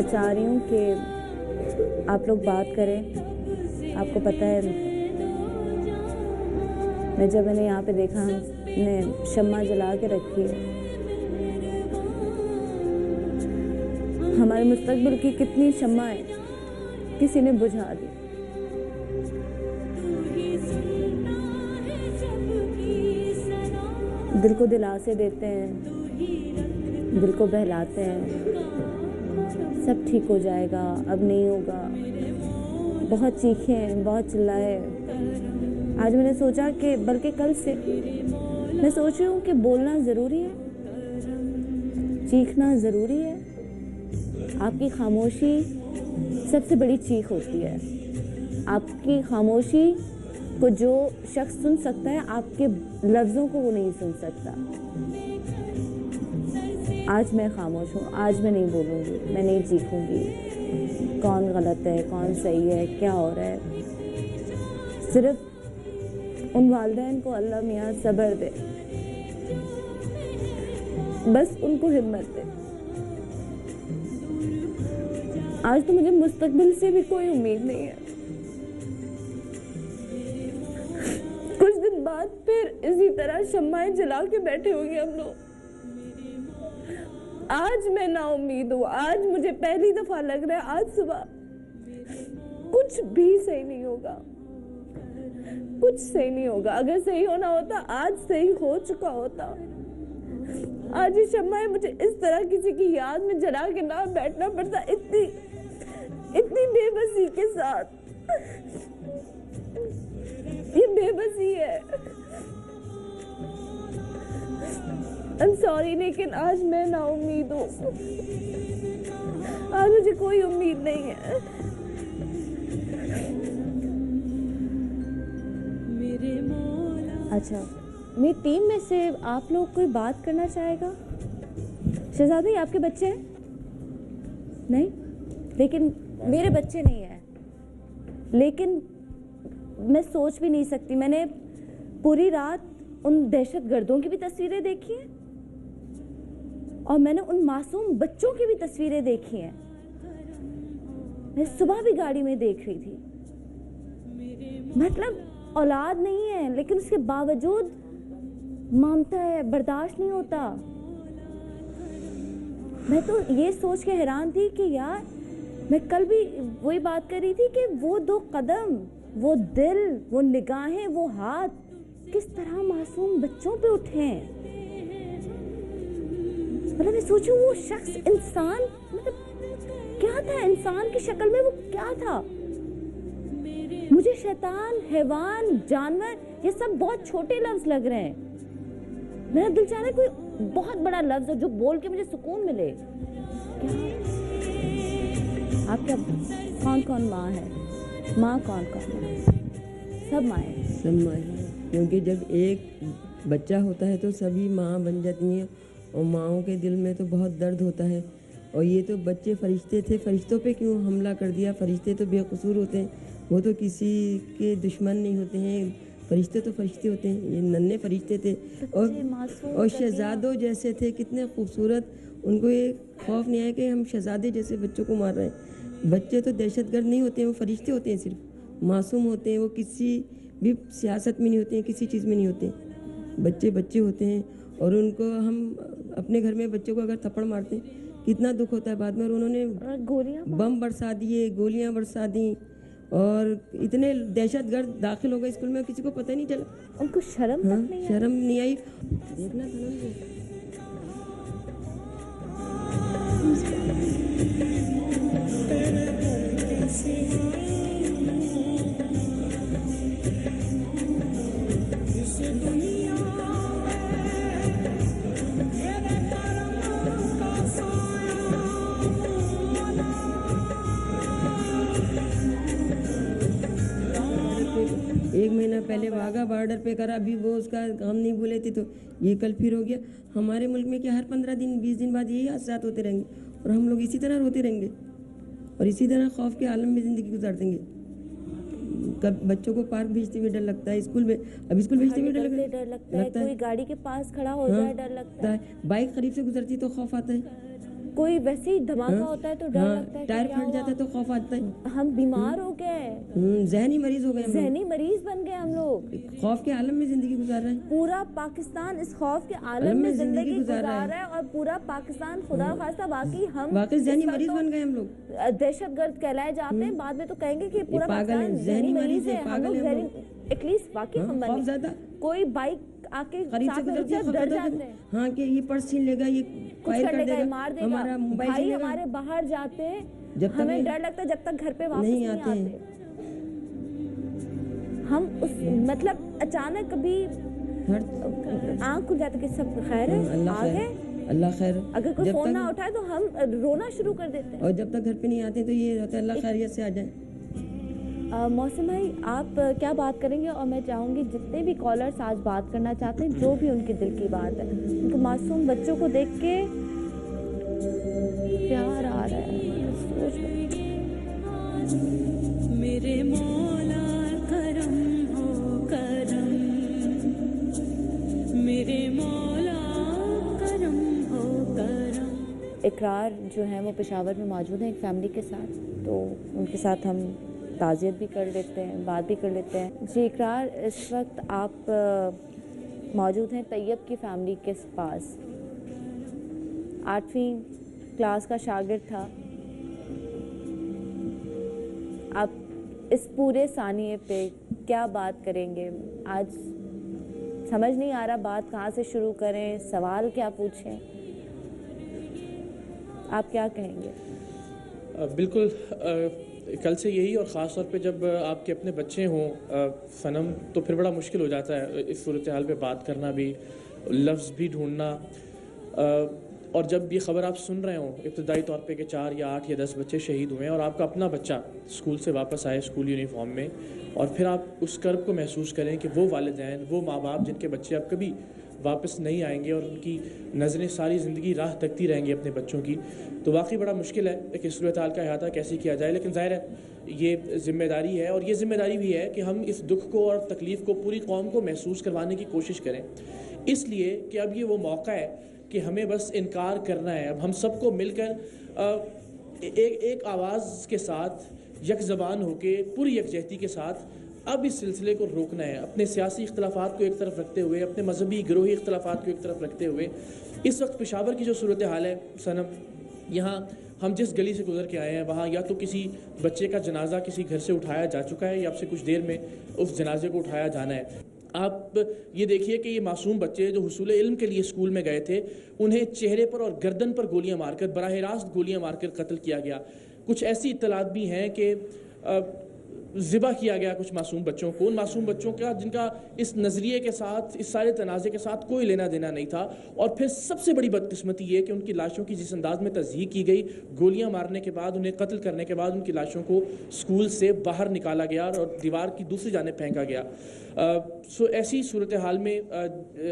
चाह रही हूँ कि आप लोग बात करें। आपको पता है, मैंने यहाँ पे देखा, हमने शम्मा जला के रखी है। हमारे मुस्तकबिल की कितनी शम्माएं किसी ने बुझा दी। दिल को दिलासे देते हैं, दिल को बहलाते हैं, सब ठीक हो जाएगा, अब नहीं होगा। बहुत चीखे हैं, बहुत चिल्लाए। आज मैंने सोचा कि बल्कि कल से मैं सोच रही हूँ कि बोलना ज़रूरी है, चीखना ज़रूरी है। आपकी खामोशी सबसे बड़ी चीख होती है। आपकी खामोशी को जो शख्स सुन सकता है, आपके लफ्ज़ों को वो नहीं सुन सकता। आज मैं खामोश हूँ, आज मैं नहीं बोलूँगी, मैं नहीं चीखूँगी। कौन गलत है, कौन सही है, क्या हो रहा है। सिर्फ उन वालिदैन को अल्लाह मियाँ सब्र दे, बस उनको हिम्मत दे। आज तो मुझे मुस्तकबिल से भी कोई उम्मीद नहीं है। कुछ दिन बाद फिर इसी तरह शम्माएं जला के बैठे होंगे हम लोग। आज मैं ना उम्मीद हूँ। आज मुझे पहली दफा लग रहा है, आज सुबह कुछ भी सही नहीं होगा, कुछ सही नहीं होगा। अगर सही होना होता आज सही हो चुका होता। आज ये शम्माएं मुझे इस तरह किसी की याद में जला के ना बैठना पड़ता, इतनी बेबसी के साथ। ये बेबसी है। I'm sorry, लेकिन आज मैं ना उम्मीद हूँ। आज मुझे कोई उम्मीद नहीं है। अच्छा, मेरी टीम में से आप लोग कोई बात करना चाहेगा? शहजादी, आपके बच्चे हैं? नहीं, लेकिन मेरे बच्चे नहीं हैं। लेकिन मैं सोच भी नहीं सकती, मैंने पूरी रात उन दहशतगर्दों की भी तस्वीरें देखी हैं और मैंने उन मासूम बच्चों की भी तस्वीरें देखी हैं। मैं सुबह भी गाड़ी में देख रही थी। मतलब औलाद नहीं है, लेकिन उसके बावजूद ममता है, बर्दाश्त नहीं होता। मैं तो ये सोच के हैरान थी कि यार, मैं कल भी वही बात कर रही थी कि वो 2 कदम, वो दिल, वो निगाहें, वो हाथ किस तरह मासूम बच्चों पे उठे हैं। मतलब मैं सोचूं, वो शख्स इंसान, मतलब क्या था इंसान की शक्ल में, वो क्या था। मुझे शैतान, हैवान, जानवर, ये सब बहुत छोटे लफ्ज लग रहे हैं। मेरा दिल चाह रहा है कोई बहुत बड़ा लफ्ज हो जो बोल के मुझे सुकून मिले। आपके कौन कौन माँ है? माँ कौन कौन है? सब माएँ, सब माँ है। क्योंकि जब एक बच्चा होता है तो सभी माँ बन जाती हैं और माँओं के दिल में तो बहुत दर्द होता है। और ये तो बच्चे फरिश्ते थे, फरिश्तों पे क्यों हमला कर दिया? फरिश्ते तो बेकसूर होते हैं, वो तो किसी के दुश्मन नहीं होते हैं। फरिश्ते तो फरिश्ते होते हैं, ये नन्हे फरिश्ते थे और शहजादों जैसे थे, कितने खूबसूरत। उनको ये खौफ नहीं आया कि हम शहजादे जैसे बच्चों को मार रहे हैं। बच्चे तो दहशतगर्द नहीं होते हैं, वो फरिश्ते होते हैं, सिर्फ मासूम होते हैं। वो किसी भी सियासत में नहीं होते हैं, किसी चीज़ में नहीं होते। बच्चे बच्चे होते हैं और उनको हम अपने घर में बच्चों को अगर थप्पड़ मारते हैं कितना दुख होता है बाद में। और उन्होंने बम बरसा दिए, गोलियां बरसा दी और इतने दहशतगर्द दाखिल हो गए स्कूल में, किसी को पता ही नहीं चला। उनको शर्म तक नहीं आई। शर्म नहीं आई। देखना था एक महीना पहले वाघा बॉर्डर पे करा, अभी वो उसका हम नहीं भूले थे, तो ये कल फिर हो गया। हमारे मुल्क में क्या हर 15 दिन 20 दिन बाद यही हादसात होते रहेंगे और हम लोग इसी तरह रोते रहेंगे और इसी तरह खौफ के आलम में ज़िंदगी गुजार देंगे। कब बच्चों को पार्क भेजते हुए डर लगता है, स्कूल में, अब स्कूल भेजते हुए डर लगता है, कोई गाड़ी के पास खड़ा हो जाए डर लगता है, बाइक करीब से गुजरती तो खौफ आता है। कोई वैसे ही धमाका हाँ? होता है तो डर हाँ, लगता है कि टायर क्या फट जाता है हुआ? तो खौफ आता है। हम बीमार हो गए, जहनी मरीज हो गए हम लोग। जहनी मरीज बन गए हम लोग। खौफ के आलम में जिंदगी गुजार रहे हैं। पूरा पाकिस्तान इस खौफ के आलम में जिंदगी गुजार रहा है। है और पूरा पाकिस्तान खुदा खास्ता बाकी हम वाकई जहनी इस वक्त मरीज तो बन गए हम लोग। दहशतगर्द कहलाए जाते हैं, बाद में तो कहेंगे कि पूरा पागल पाकिस्तान हैं, जहनी मरीज है। हम पागल लोग हैं हम जहनी एटलीस्ट बाकी हम खौफ बने। ज्यादा कोई बाइक आके करीब से साथ में रुक गुजरती है, जाए, डर जाते हैं, हाँ कि ये पर्स छीन लेगा, ये कुछ फायर कर कर लेगा, देगा, मार देगा। हमारा मोबाइल भाई छीन लेगा। हमारे बाहर जाते हैं, जब तक हमें ये डर लगता है जब तक घर पे वापस नहीं नहीं आते हैं। आते। हम उस मतलब अचानक कभी हर आंख खुल जाती कि सब खैर है, अल्लाह आ खैर, गए। अल्लाह खैर। अगर कोई जब फोन तक- ना उठाए तो हम रोना शुरू कर देते हैं। और जब तक घर पे नहीं आते तो ये होता है अल्लाह खैरियत से आ जाए। मौसम भाई आप क्या बात करेंगे? और मैं चाहूँगी जितने भी कॉलर्स आज बात करना चाहते हैं, जो भी उनके दिल की बात है, उनको मासूम बच्चों को देख के प्यार आ रहा है। सोच मेरे मौला करम हो करम, मेरे मौला करम हो करम। इकरार जो है वो पेशावर में मौजूद है एक फैमिली के साथ, तो उनके साथ हम ताज़ियत भी कर लेते हैं, बात भी कर लेते हैं। जी इकरार, इस वक्त आप मौजूद हैं तैयब की फैमिली के पास। 8वीं क्लास का शागिर्द था। आप इस पूरे सानिए पे क्या बात करेंगे? आज समझ नहीं आ रहा बात कहाँ से शुरू करें, सवाल क्या पूछें, आप क्या कहेंगे? बिल्कुल, कल से यही, और ख़ास तौर पे जब आपके अपने बच्चे हों सनम, तो फिर बड़ा मुश्किल हो जाता है इस सूरत हाल पे बात करना भी, लफ्ज़ भी ढूंढना। और जब ये ख़बर आप सुन रहे हों इब्तदाई तौर पे कि 4 या 8 या 10 बच्चे शहीद हुए हैं और आपका अपना बच्चा स्कूल से वापस आए स्कूल यूनिफॉर्म में, और फिर आप उस कर्ब को महसूस करें कि वो वालिदैन, वो माँ बाप जिनके बच्चे अब कभी वापस नहीं आएंगे और उनकी नज़रें सारी ज़िंदगी राह तकती रहेंगी अपने बच्चों की, तो वाकई बड़ा मुश्किल है कि सूरत हाल का अहाता कैसे किया जाए। लेकिन ज़ाहिर है ये ज़िम्मेदारी है, और ये ज़िम्मेदारी भी है कि हम इस दुख को और तकलीफ़ को पूरी कौम को महसूस करवाने की कोशिश करें, इसलिए कि अब ये वो मौका है कि हमें बस इनकार करना है। अब हम सबको मिलकर एक आवाज़ के साथ, यक ज़बान होके, पूरी यकजहती के साथ अब इस सिलसिले को रोकना है, अपने सियासी इख्तलाफात को एक तरफ रखते हुए, अपने मजहबी गिरोही इख्तलाफात को एक तरफ रखते हुए। इस वक्त पेशावर की जो सूरत हाल है सनम, यहाँ हम जिस गली से गुजर के आए हैं वहाँ या तो किसी बच्चे का जनाजा किसी घर से उठाया जा चुका है या अब से कुछ देर में उस जनाजे को उठाया जाना है। आप ये देखिए कि ये मासूम बच्चे जो हुसूल इल्म के लिए स्कूल में गए थे, उन्हें चेहरे पर और गर्दन पर गोलियां मारकर, बराह रास्त गोलियां मारकर कत्ल किया गया। कुछ ऐसी इत्तलात भी हैं कि ज़िबा किया गया कुछ मासूम बच्चों को, उन मासूम बच्चों का जिनका इस नज़रिए के साथ, इस सारे तनाज़े के साथ कोई लेना देना नहीं था। और फिर सबसे बड़ी बदकिस्मती ये कि उनकी लाशों की जिस अंदाज में तज़हीक की गई, गोलियां मारने के बाद, उन्हें कत्ल करने के बाद उनकी लाशों को स्कूल से बाहर निकाला गया और दीवार की दूसरी जानिब फेंका गया। सो ऐसी सूरत हाल में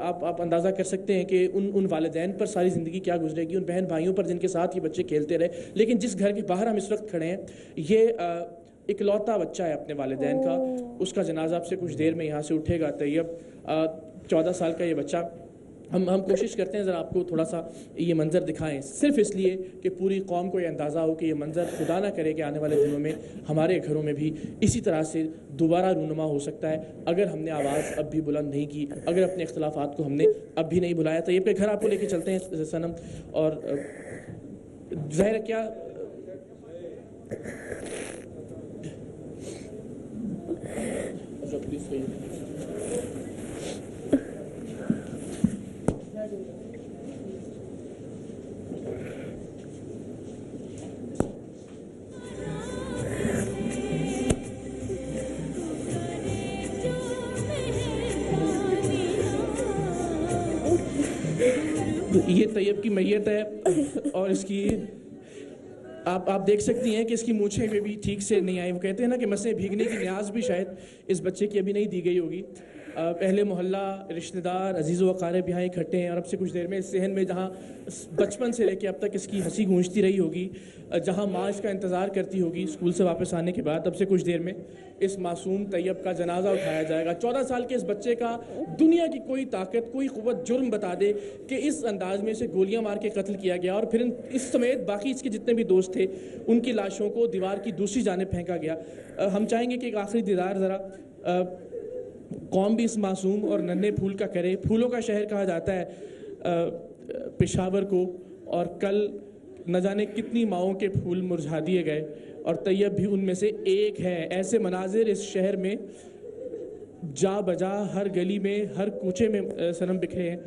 आप अंदाज़ा कर सकते हैं कि उन वालिदैन पर सारी ज़िंदगी क्या गुजरेगी, उन बहन भाइयों पर जिनके साथ ये बच्चे खेलते रहे। लेकिन जिस घर के बाहर हम इस वक्त खड़े हैं, ये इकलौता बच्चा है अपने वालिदैन का, उसका जनाजा अब से कुछ देर में यहाँ से उठेगा। तैयब 14 साल का ये बच्चा, हम कोशिश करते हैं ज़रा आपको थोड़ा सा ये मंज़र दिखाएं, सिर्फ इसलिए कि पूरी कौम को ये अंदाज़ा हो कि ये मंज़र खुदा ना करे कि आने वाले दिनों में हमारे घरों में भी इसी तरह से दोबारा रूनुमा हो सकता है, अगर हमने आवाज़ अब भी बुलंद नहीं की, अगर अपने इख्तलाफात को हमने अब भी नहीं भुलाया। तैयब के घर आपको लेके चलते हैं सनम, और ज़ाहिर क्या ये तैयब की मैयत है और इसकी आप देख सकती हैं कि इसकी मूछें भी ठीक से नहीं आई। वो कहते हैं ना कि मसें भीगने की न्याज भी शायद इस बच्चे की अभी नहीं दी गई होगी। पहले मोहल्ला, रिश्तेदार, अजीज़ व अक़ारिब यहाँ इकट्ठे हैं और अब से कुछ देर में इस सहन में जहाँ बचपन से लेकर अब तक इसकी हंसी गूंजती रही होगी, जहाँ माँ इसका इंतज़ार करती होगी स्कूल से वापस आने के बाद, अब से कुछ देर में इस मासूम तैयब का जनाजा उठाया जाएगा। 14 साल के इस बच्चे का दुनिया की कोई ताकत, कोई क़ुव्वत जुर्म बता दे कि इस अंदाज में इसे गोलियां मार के कत्ल किया गया और फिर इस समेत बाकी इसके जितने भी दोस्त थे उनकी लाशों को दीवार की दूसरी जानिब फेंका गया। हम चाहेंगे कि एक आखिरी दीदार ज़रा कौम भी इस मासूम और नन्हे फूल का करे। फूलों का शहर कहा जाता है पेशावर को, और कल न जाने कितनी माओं के फूल मुरझा दिए गए और तैयब भी उनमें से एक है। ऐसे मनाजिर इस शहर में जा बजा हर गली में, हर कूचे में सनम बिखरे हैं।